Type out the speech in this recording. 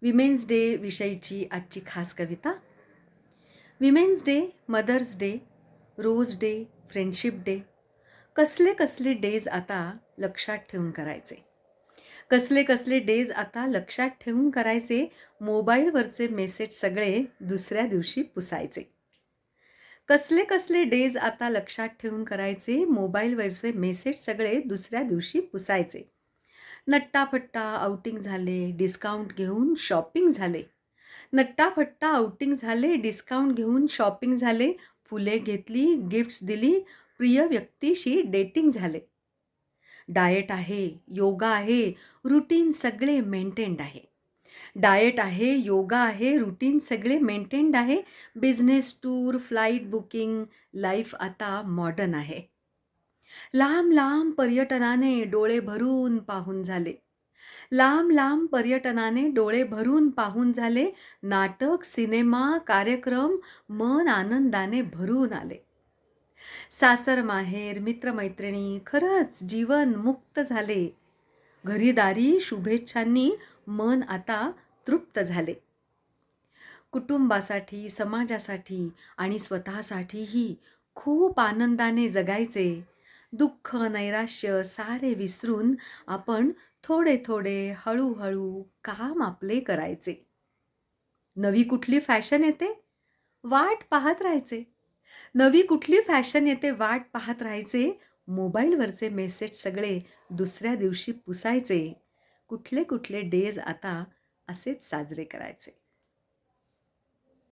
Women's day विषयीची आजची खास कविता. Women's day, mother's day, rose day, friendship day, कसले कसले डेज आता लक्षात ठेवून करायचे. कसले कसले डेज आता लक्षात ठेवून करायचे. मोबाईलवरचे मेसेज सगळे दुसऱ्या दिवशी पुसायचे. कसले कसले डेज आता लक्षात ठेवून करायचे. मोबाईलवरचे मेसेज सगळे दुसऱ्या दिवशी पुसायचे. नट्टाफट्टा आउटिंग झाले, डिस्काउंट घेऊन शॉपिंग झाले. नट्टाफट्टा आउटिंग झाले, डिस्काउंट घेऊन शॉपिंग झाले. फुले घेतली, गिफ्ट्स दिली, प्रिय व्यक्तीशी डेटिंग झाले. डाएट आहे, योगा आहे, रुटीन सगळे मेंटेन्ड आहे. डाएट आहे, योगा आहे, रुटीन सगळे मेंटेन्ड आहे. Business tour, flight booking, life आता मॉडर्न आहे. लांब लांब पर्यटनाने डोळे भरून पाहून झाले. लांब लांब पर्यटनाने डोळे भरून पाहून झाले. नाटक, सिनेमा, कार्यक्रम मन आनंदाने भरून आले. सासर माहेर, मित्रमैत्रिणी खरंच जीवन मुक्त झाले. घरीदारी शुभेच्छांनी मन आता तृप्त झाले. कुटुंबासाठी, समाजासाठी आणि स्वतःसाठीही खूप आनंदाने जगायचे. दुःख, नैराश्य सारे विसरून आपण थोडे थोडे हळूहळू काम आपले करायचे. नवी कुठली फॅशन येते वाट पाहत राहायचे. नवी कुठली फॅशन येते वाट पाहत राहायचे. मोबाईलवरचे मेसेज सगळे दुसऱ्या दिवशी पुसायचे. कुठले कुठले डेज आता असेच साजरे करायचे.